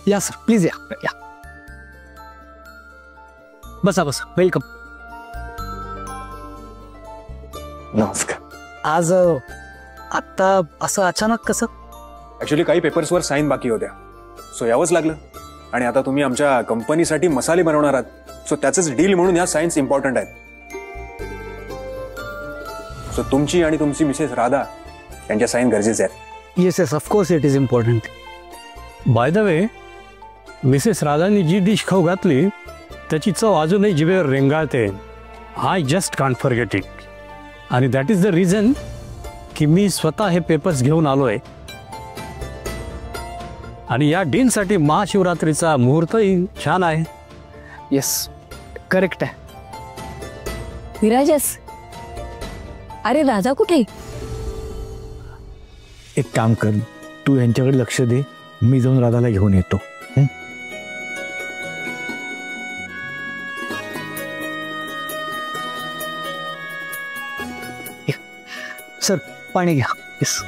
या sir, please या. बसा बसा, वेलकम. नमस्कार. आज आता असं अचानक कसं? ऍक्च्युली काही पेपर्सवर साईन बाकी होत्या, सो यावंच लागलं. आणि आता तुम्ही आमच्या कंपनीसाठी मसाले बनवणार आहात, सो त्याचंच डील म्हणून ह्या साईन्स इम्पॉर्टंट आहेत. सो तुमची आणि तुमची मिसेस राधा यांच्या साईन गरजेचे आहेत. Yes yes, of course it is important. By the way, Mrs राधानी जी डिश खाऊ घातली त्याची चव अजूनही जिभेवर रेंगाळते. I just can't forget it. आणि दॅट इज द रिझन की मी स्वतः हे पेपर्स घेऊन आलोय. आणि या डीलसाठी महाशिवरात्रीचा मुहूर्तही छान आहे. येस, करेक्ट आहे. विराजस, अरे राधा कुठे? एक काम कर, तू यांच्याकडे लक्ष दे, मी जाऊन राधाला घेऊन येतो. सर, पाणी घ्या. येस.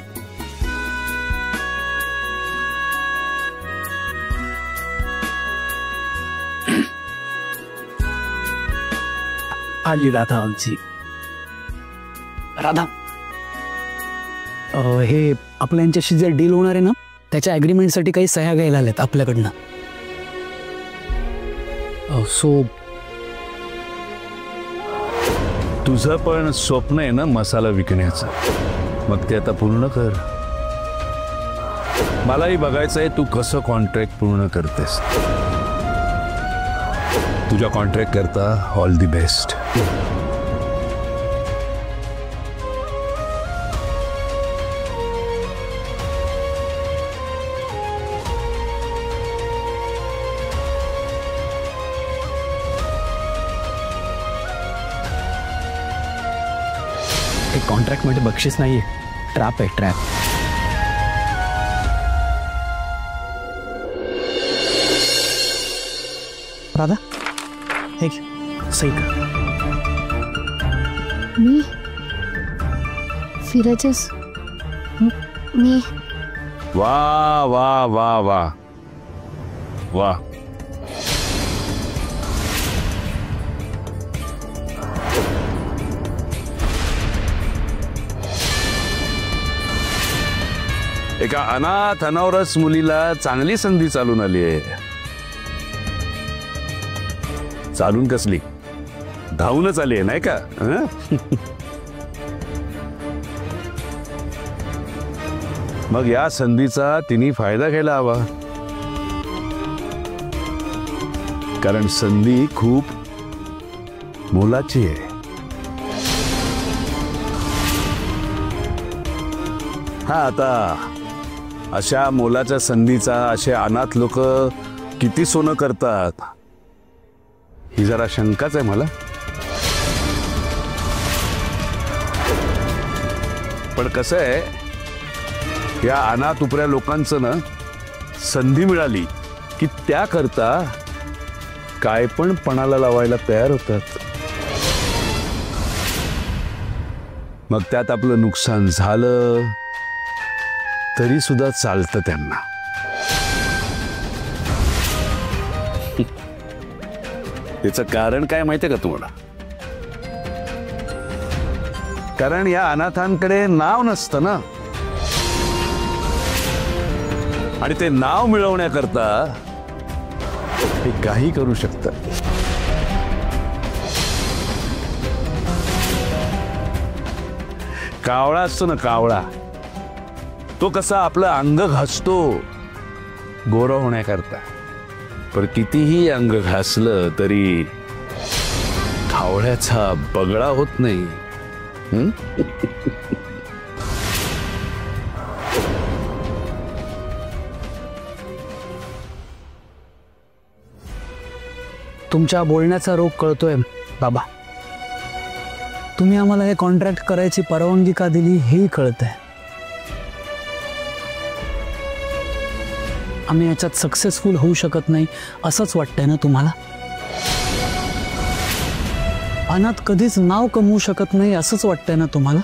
आली राधा आमची. राधा, हे आपल्या यांच्याशी जे डील होणार आहे ना, त्याच्या ॲग्रीमेंटसाठी काही सह्या घ्यायला आल्यात आपल्याकडनं. सो तुझं पण स्वप्न आहे ना मसाला विकण्याचं, मग ते आता पूर्ण कर. मलाही बघायचं आहे तू कसं कॉन्ट्रॅक्ट पूर्ण करतेस. तुझ्या कॉन्ट्रॅक्ट करता ऑल दी बेस्ट. कॉन्ट्रॅक्ट मध्ये बक्षीस नाहीये, ट्रॅप आहे, ट्रॅप. राधा, हे सही कर. मी विराजस, मी वा वा वा वा वा. एका अनाथ अनावरस मुलीला चांगली संधी चालून आली आहे. चालून कसली, धावूनच आली आहे नाही का? मग या संधीचा तिने फायदा घ्यायला हवा, कारण संधी खूप मोलाची आहे. हा, आता अशा मोलाच्या संधीचा असे अनाथ लोक किती सोनं करतात ही जरा शंकाच आहे मला. पण कसं आहे, या अनाथ उपऱ्या लोकांचं ना संधी मिळाली की त्याकरता काय पण पणाला लावायला तयार होतात. मग त्यात आपलं नुकसान झालं तरी सुद्धा चालतं त्यांना. त्याचं कारण काय माहितीये का तुम्हाला? कारण या अनाथांकडे नाव नसतं ना, आणि ते नाव मिळवण्याकरता ते काही करू शकतात. कावळा असतो ना, कावळा, तो कसा आपलं अंग घासतो गोरा होण्याकरता, पण कितीही अंग घासलं तरी कावळ्याचा बगळा होत नाही. तुमच्या बोलण्याचा रोग कळतोय बाबा. तुम्ही आम्हाला हे कॉन्ट्रॅक्ट करायची परवानगी का दिली हेही कळतंय. आम्ही याच्यात सक्सेसफुल होऊ शकत नाही असंच वाटतंय ना तुम्हाला? अनाथ कधीच नाव कमवू शकत नाही असंच वाटतंय ना तुम्हाला?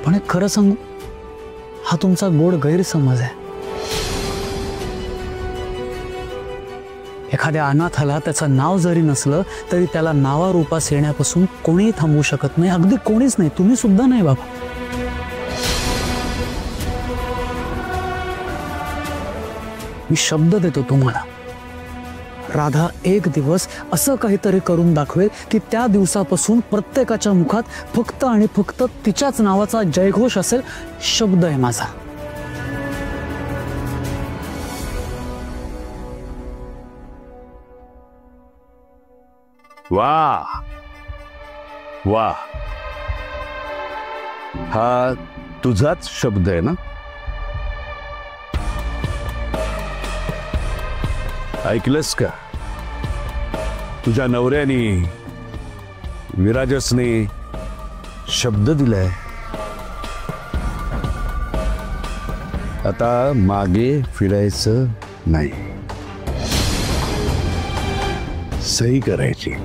पण खरं सांगू, हा तुमचा गोड गैरसमज आहे. एखाद्या अनाथाला त्याचं नाव जरी नसलं तरी त्याला नावारूपास येण्यापासून कोणीही थांबवू शकत नाही, अगदी कोणीच नाही, तुम्ही सुद्धा नाही बाबा. मी शब्द देतो तुम्हाला, राधा एक दिवस असं काहीतरी करून दाखवेल की त्या दिवसापासून प्रत्येकाच्या मुखात फक्त आणि फक्त तिच्याच नावाचा जयघोष असेल. शब्द आहे माझा. वा वा, हा तुझाच शब्द आहे ना? ऐकलंस का? तुझ्या नवऱ्याने विराजसने शब्द दिलाय. आता मागे फिरायचं नाही, सही करायची.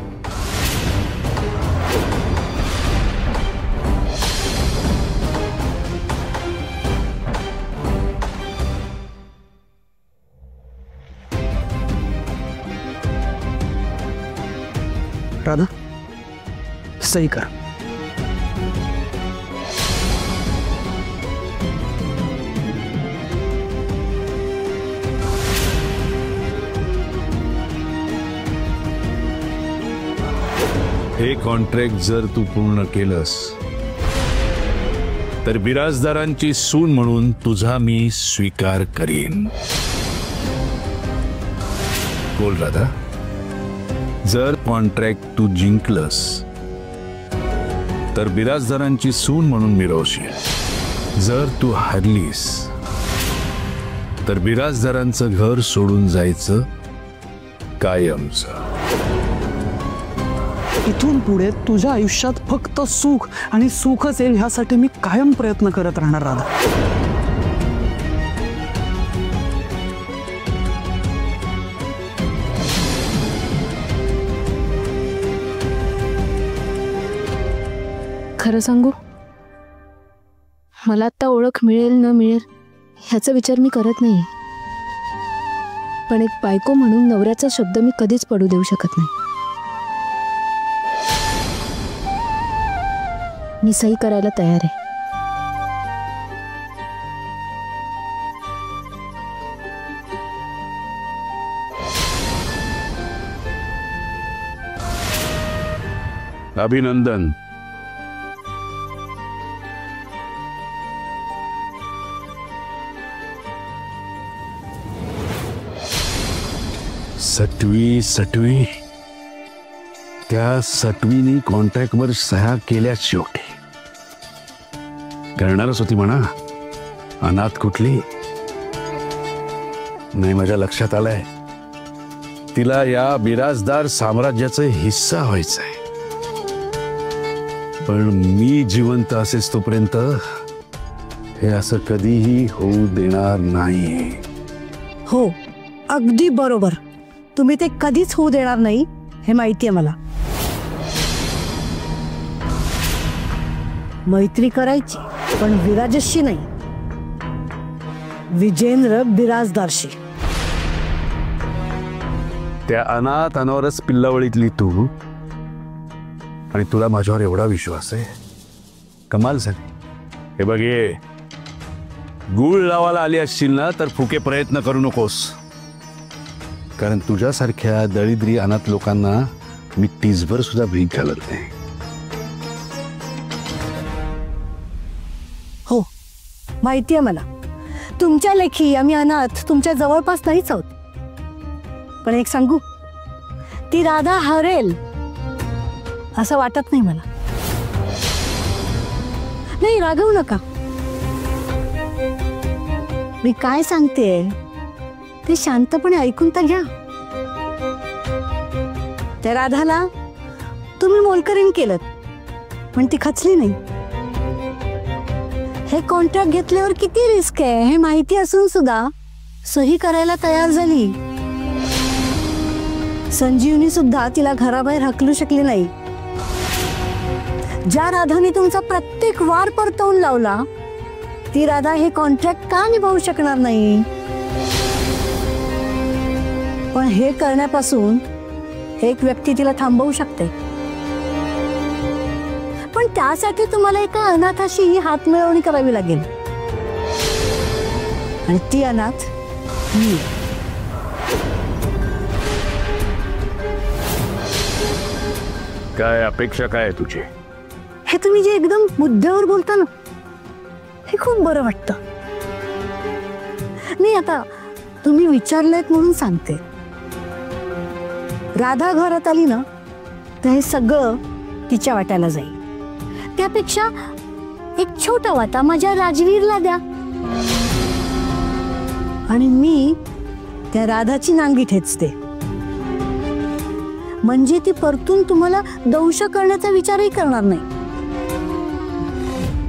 राधा, सही कर. हे कॉन्ट्रॅक्ट जर तू पूर्ण केलंस तर बिराजदारांची सून म्हणून तुझा मी स्वीकार करीन. बोल राधा, जर कॉन्ट्रॅक्ट तू जिंकलंस तर बिराजदारांची सून म्हणून मिरवशील. जर तू हारलीस तर बिराजदारांचं घर सोडून जायचं कायमचं. इथून पुढे तुझ्या आयुष्यात फक्त सुख आणि सुखच येईल ह्यासाठी मी कायम प्रयत्न करत राहणार राधा. खरं सांगू, मला आता ओळख मिळेल न मिळेल ह्याचा विचार मी करत नाही, पण एक बायको म्हणून नवऱ्याचा शब्द मी कधीच पडू देऊ शकत नाही. मी सही करायला तयार आहे. अभिनंदन. सटवी त्या सटवीनी कॉन्ट्रॅक्टवर सह्या केल्या. शेवटी करणारच होती म्हणा. अनाथ कुठली नाही, माझ्या लक्षात आलंय. तिला या बिराजदार साम्राज्याचा हिस्सा व्हायचंय. पण मी जिवंत असेच तोपर्यंत हे असं कधीही होऊ देणार नाही. हो, अगदी बरोबर. तुम्ही ते कधीच होऊ देणार नाही हे माहिती आहे मला. मैत्री करायची पण विराजशी नाही, विजेंद्र बिराजदारशी. त्या अनाथ अनावरच पिल्लावळीतली तू, आणि तुला माझ्यावर एवढा विश्वास आहे. कमाल झाली. हे बघ, ये गुळ लावायला आली असशील ना तर फुके प्रयत्न करू नकोस, कारण तुझ्यासारख्या दरिद्री अनाथ लोकांना मी टीसभर सुद्धा भीक घालत नाही. हो, माहिती आहे मला. तुमच्या लेखी आम्ही अनाथ तुमच्या जवळपास नाहीच आहोत. पण एक सांगू, ती राधा हरेल असं वाटत नाही मला. नाही, रागवू नका. मी काय सांगते ते शांतपणे ऐकून तर घ्या. त्या राधाला तुम्ही मोलकरीण केलं पण ती खचली नाही. हे कॉन्ट्रॅक्ट घेतल्यावर किती रिस्क आहे हे माहिती असून सुद्धा सही करायला तयार झाली. संजीवनी सुद्धा तिला घराबाहेर हकलू शकली नाही. ज्या राधाने तुमचा प्रत्येक वार परतवून लावला ती राधा हे कॉन्ट्रॅक्ट का निभावू शकणार नाही? पण हे करण्यापासून एक व्यक्ती तिला थांबवू शकते. पण त्यासाठी तुम्हाला एका अनाथाशी हात मिळवणी करावी लागेल. आणि ती अनाथ मी. काय अपेक्षा काय आहे तुझी? हे तुम्ही जे एकदम मुद्द्यावर बोलता ना, हे खूप बरं वाटतं. नाही, आता तुम्ही विचारलेत म्हणून सांगते. राधा घरात आली ना, तर हे सगळं तिच्या वाट्याला जाईल. त्यापेक्षा एक छोटा वाटा माझ्या राजवीरला द्या आणि मी त्या राधाची नांगी ठेचते. म्हणजे ती परतून तुम्हाला दंश करण्याचा विचारही करणार नाही.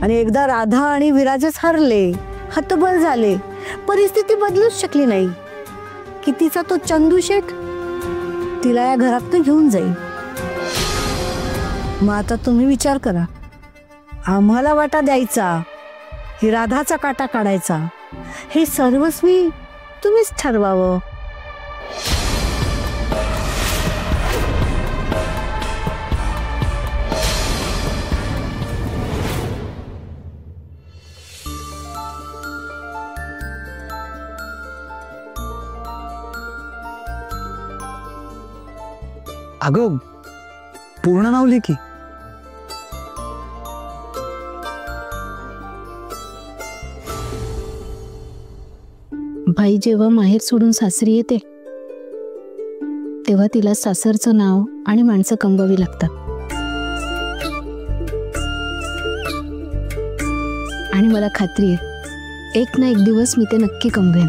आणि एकदा राधा आणि विराजच हरले, हतबल झाले, परिस्थिती बदलूच शकली नाही की तिचा तो चंदू शेठ तिला या घरातून घेऊन जाईल. मग आता तुम्ही विचार करा, आम्हाला वाटा द्यायचा की राधाचा काटा काढायचा, हे सर्वस्वी तुम्हीच ठरवावं. अगं, पूर्ण नाव लिही की. बाई जेव्हा माहेर सोडून सासरी येते तेव्हा तिला सासरचं नाव आणि माणसं कमवावी लागतात. आणि मला खात्री आहे, एक ना एक दिवस मी ते नक्की कमवेन.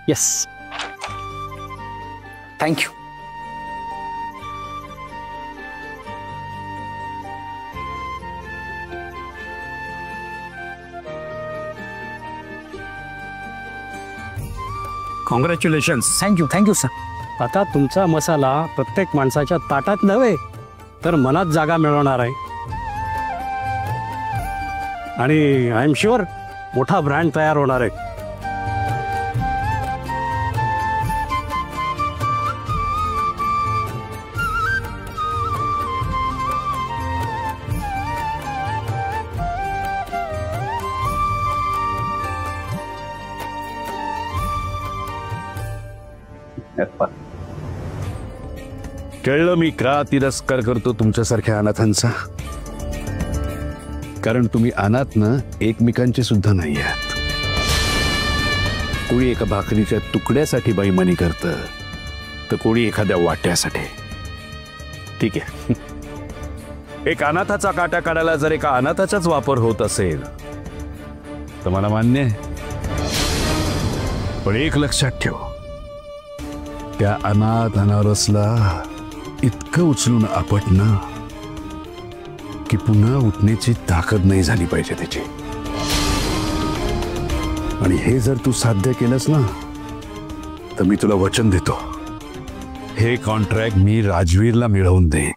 Yes, thank you. Congratulations. Thank you sir. आता तुमचा मसाला प्रत्येक माणसाच्या ताटात नव्हे तर मनात जागा मिळवणार आहे. आणि आय एम शुअर मोठा ब्रँड तयार होणार आहे. कळलं मी का तिरस्कार करतो तुमच्यासारख्या अनाथांचा. कारण तुम्ही अनाथ ना एकमेकांचे सुद्धा नाही आहात. कोणी एका भाकरीच्या तुकड्यासाठी बाईमानी करतं तर कोणी एखाद्या वाट्यासाठी. ठीक आहे, एक अनाथाचा काटा काढायला जर एका अनाथाचाच वापर होत असेल तर मला मान्य आहे. पण एक लक्षात ठेव, त्या अनाथ अनारसला इतकं उचलून आपटणं की पुन्हा उठण्याची ताकद नाही झाली पाहिजे त्याची. आणि हे जर तू साध्य केलंस ना तर मी तुला वचन देतो, हे कॉन्ट्रॅक्ट मी राजवीरला मिळवून दे.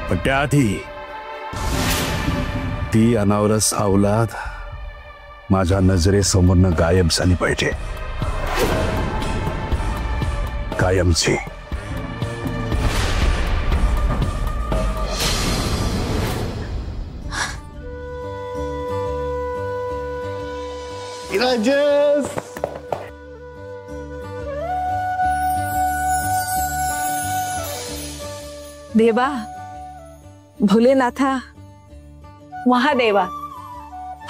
पण त्याआधी ती अनावरस अवलाद माझ्या नजरेसमोरनं गायब झाली पाहिजे, कायमची. देवा, भोलेनाथा, महादेवा,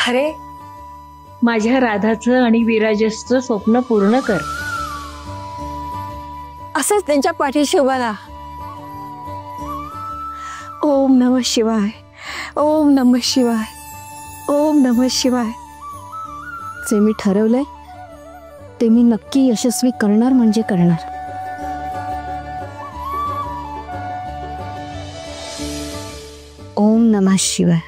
अरे माझ्या राधाचं आणि विराजसचं स्वप्न पूर्ण कर. असंच त्यांच्या पाठीशी उभा राहा. ओम नमः शिवाय, ओम नमः शिवाय, ओम नमः शिवाय. जे मी ठरवलंय ते मी नक्की यशस्वी करणार म्हणजे करणार. ओम नमः शिवाय.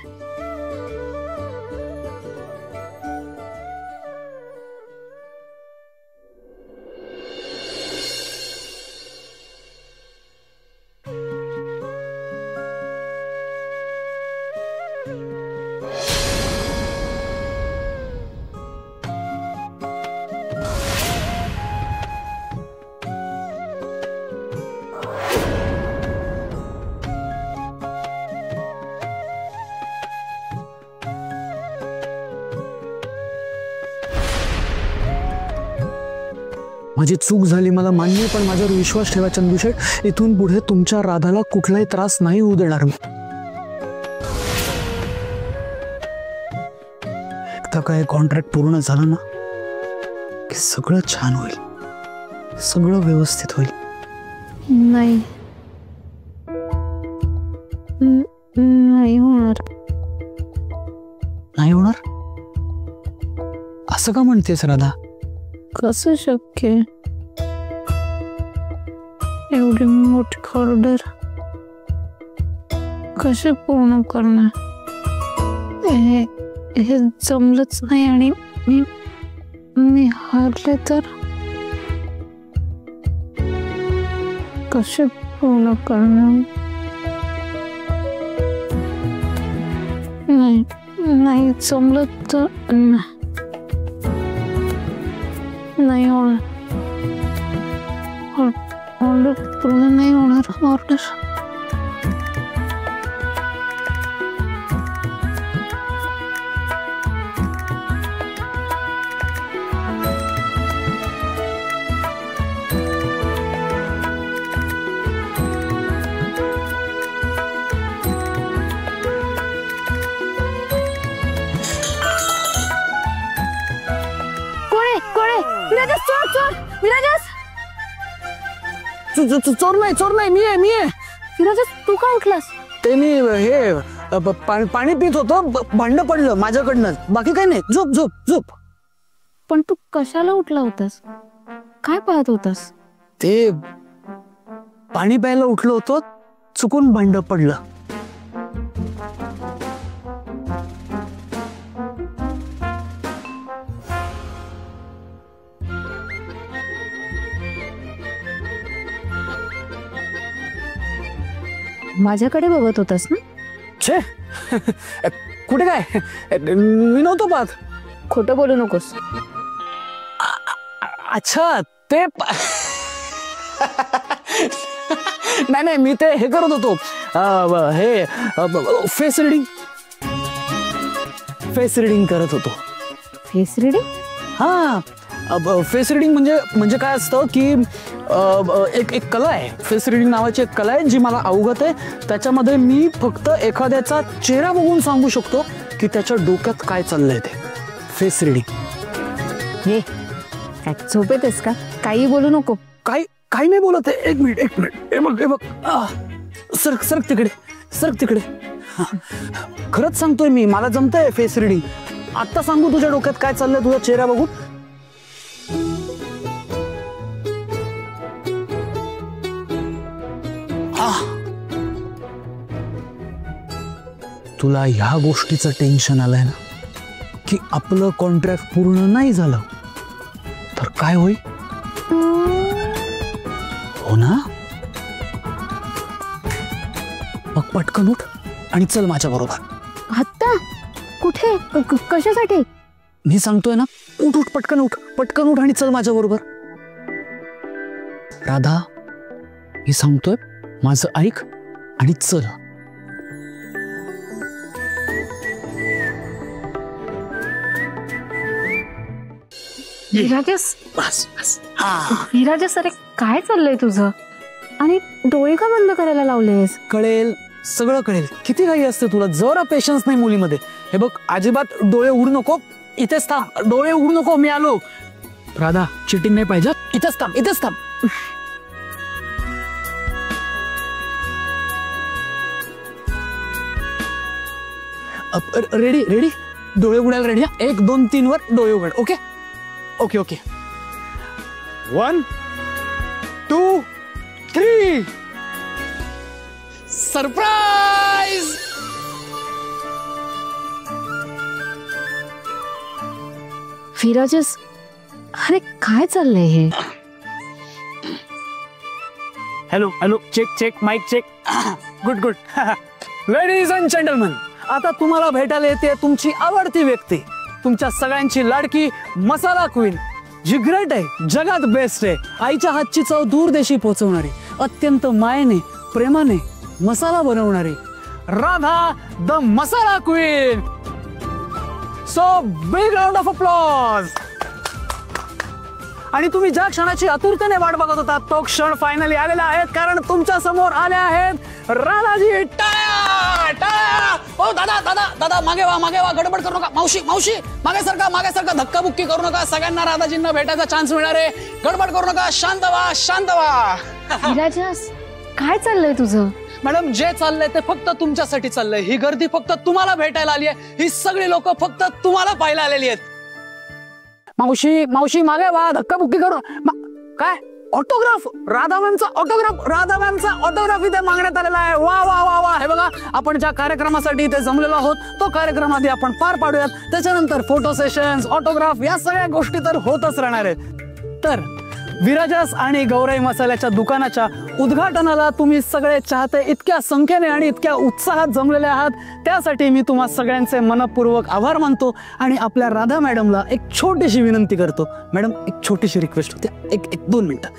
माझी चूक झाली मला मान्य, पण माझ्यावर विश्वास ठेवा चंदूशेठ. इथून पुढे तुमच्या राधाला कुठलाही त्रास नाही होऊ देणार मी. एकदा काय कॉन्ट्रॅक्ट पूर्ण झालं ना की सगळं छान होईल, सगळं व्यवस्थित होईल. नाही नाही होणार. नाही होणार असं का म्हणतेस राधा? कसं शक्य आहे? एवढी मोठी ऑर्डर कसे पूर्ण करणार? हे जमलंच नाही आणि मी हारले तर कसे पूर्ण करणार? नाही जमलं तर नाही होणार. ऑर्डर पूर्ण नाही होणार. ऑर्डर चोर नाही मी आहे. विराजस, तू का उठलास? ते मी हे पाणी पित होतो, भांड पडलं माझ्याकडनं, बाकी काही नाही. झोप झोप झोप. पण तू कशाला उठला होतास? काय पाहत होतास? ते पाणी प्यायला उठलो होतो, चुकून भांड पडलं. माझ्याकडे बघत होतास ना? छे कुठे काय, मी नव्हतो पाहत. खोटं बोलू नकोस. अच्छा ते नाही मी ते हे करत होतो, हे फेस रिडिंग करत होतो. Face reading? हा, फेस रिडिंग म्हणजे काय असतं की एक कला आहे, फेस रिडिंग नावाची एक कला आहे जी मला अवगत आहे. त्याच्यामध्ये मी फक्त एखाद्याचा चेहरा बघून सांगू शकतो की त्याच्या डोक्यात काय चाललंय ते. Face reading. हे काय झोपेतेस का? काही बोलू नको. काही नाही बोलत आहे. एक मिनिट हे बघ सरक तिकडे. खरंच सांगतोय मी, मला जमतंय फेस रिडिंग. आता सांगू तुझ्या डोक्यात काय चाललंय तुझा चेहरा बघून? तुला ह्या गोष्टीचं टेन्शन आलंय ना की आपलं कॉन्ट्रॅक्ट पूर्ण नाही झालं तर काय होईल? हो ना? मग पटकन उठ आणि चल माझ्या बरोबर. आत्ता? कुठे? कशासाठी? मी सांगतोय ना, उठ पटकन उठ आणि चल माझ्या बरोबर. राधा, मी सांगतोय, माझं ऐक आणि चल. विराजस, बस. विराजस, अरे काय चाललंय तुझं? आणि डोळे का बंद करायला लावलेस? कळेल, सगळं कळेल. किती घाई असते तुला, जरा पेशन्स नाही मुलीमध्ये. हे बघ, अजिबात डोळे उघडू नको. इथेच थांब, डोळे उघडू नको, मी आलो. राधा, चिटिंग नाही पाहिजे. इथेच थांब. रेडी रेडी, डोळे उघडायला रेडी. 1 2 3 वर डोळे उघड. Okay okay okay. 1 2 3. Surprise. Virajas, अरे काय चाललंय हे? Hello hello, check check, mic check. Good good. Ladies and gentlemen, आता तुम्हाला भेटायला येते तुमची आवडती व्यक्ती, तुमच्या सगळ्यांची लाडकी मसाला क्वीन, जी ग्रेट आहे, जगात बेस्ट आहे, आईच्या हातची चव दूर देशी पोहोचवणारी, अत्यंत मायेने प्रेमाने मसाला बनवणारी Radha the masala queen. So big round of applause. आणि तुम्ही ज्या क्षणाची आतुरतेने वाट बघत होता तो क्षण फायनली आलेला आहे, कारण तुमच्या समोर आल्या आहेत राधाजी. टाळ्या टाळ्या. ओ दादा दादा दादा, मागे वा, गडबड करू नका. मावशी मावशी, मागे सरका, धक्काबुक्की करू नका. सगळ्यांना राधाजींना भेटायचा चान्स मिळणार आहे. गडबड करू नका, शांत व्हा. विराजस, काय चाललंय तुझं? मॅडम, जे चाललंय ते फक्त तुमच्यासाठी चाललंय. ही गर्दी फक्त तुम्हाला भेटायला आली आहे. ही सगळी लोक फक्त तुम्हाला पाहायला आलेली आहेत. मावशी मावशी, मागे वा, धक्काबुक्की करू. काय ऑटोग्राफ? राधा मॅमचा ऑटोग्राफ इथे मागण्यात आलेला आहे. वा वा वा वा. हे बघा, आपण ज्या कार्यक्रमासाठी इथे जमलेलो आहोत तो कार्यक्रम आधी आपण पार पाडूयात. त्याच्यानंतर फोटो सेशन्स, ऑटोग्राफ, या सगळ्या गोष्टी तर होतच राहणार आहेत. तर विराजस आणि गौराई मसाल्याच्या दुकानाच्या उद्घाटनाला तुम्ही सगळे चाहते इतक्या संख्येने आणि इतक्या उत्साहात जमलेले आहात, त्यासाठी मी तुम्हा सगळ्यांचे मनपूर्वक आभार मानतो. आणि आपल्या राधा मॅडमला एक छोटीशी विनंती करतो. मॅडम, एक छोटीशी रिक्वेस्ट होती. एक 2 मिनिटं.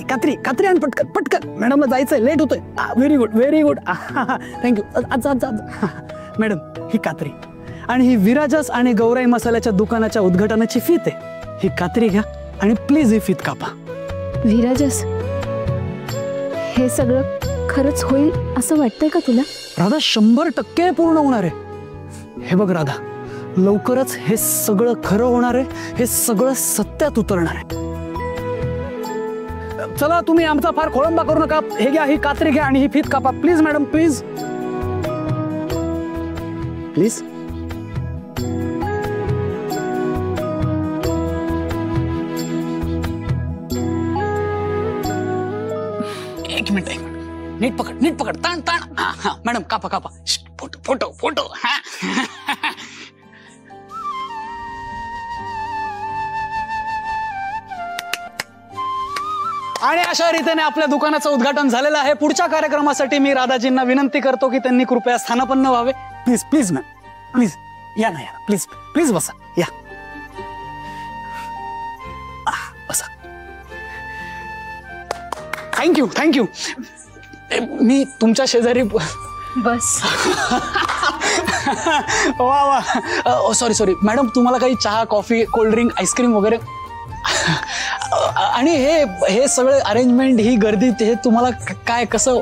कात्री आणि पटकन मॅडमला जायचंय, लेट होतोय. Very good. थँक्यू. मॅडम, ही कात्री आणि ही विराजस आणि गौराई मसाल्याच्या दुकानाच्या उद्घाटनाची फीत आहे. ही कात्री घ्या आणि प्लीज ही फीत कापा. विराजस, हे सगळं खरंच होईल असं वाटतंय का तुला? राधा, 100% पूर्ण होणार आहे. हे बघ राधा, लवकरच हे सगळं खरं होणार आहे. हे सगळं सत्यात उतरणार आहे. चला, तुम्ही आमचा फार खोळंबा करू नका. हे घ्या, ही कात्री घ्या आणि ही फीत कापा. Please madam, please. एक मिनिट. नीट पकड. ताण. मॅडम, कापा. फोटो. आणि अशा रीतीने आपल्या दुकानाचं उद्घाटन झालेलं आहे. पुढच्या कार्यक्रमासाठी मी राधाजींना विनंती करतो की त्यांनी कृपया स्थानापन्न व्हावे. प्लीज मॅम, प्लीज या ना, प्लीज बसा. या, बसा. थँक्यू. मी तुमच्या शेजारी बस. वा. सॉरी मॅडम, तुम्हाला काही चहा, कॉफी, कोल्ड्रिंक, आईस्क्रीम वगैरे? आणि हे सगळे अरेंजमेंट, ही गर्दी, हे तुम्हाला काय कसं?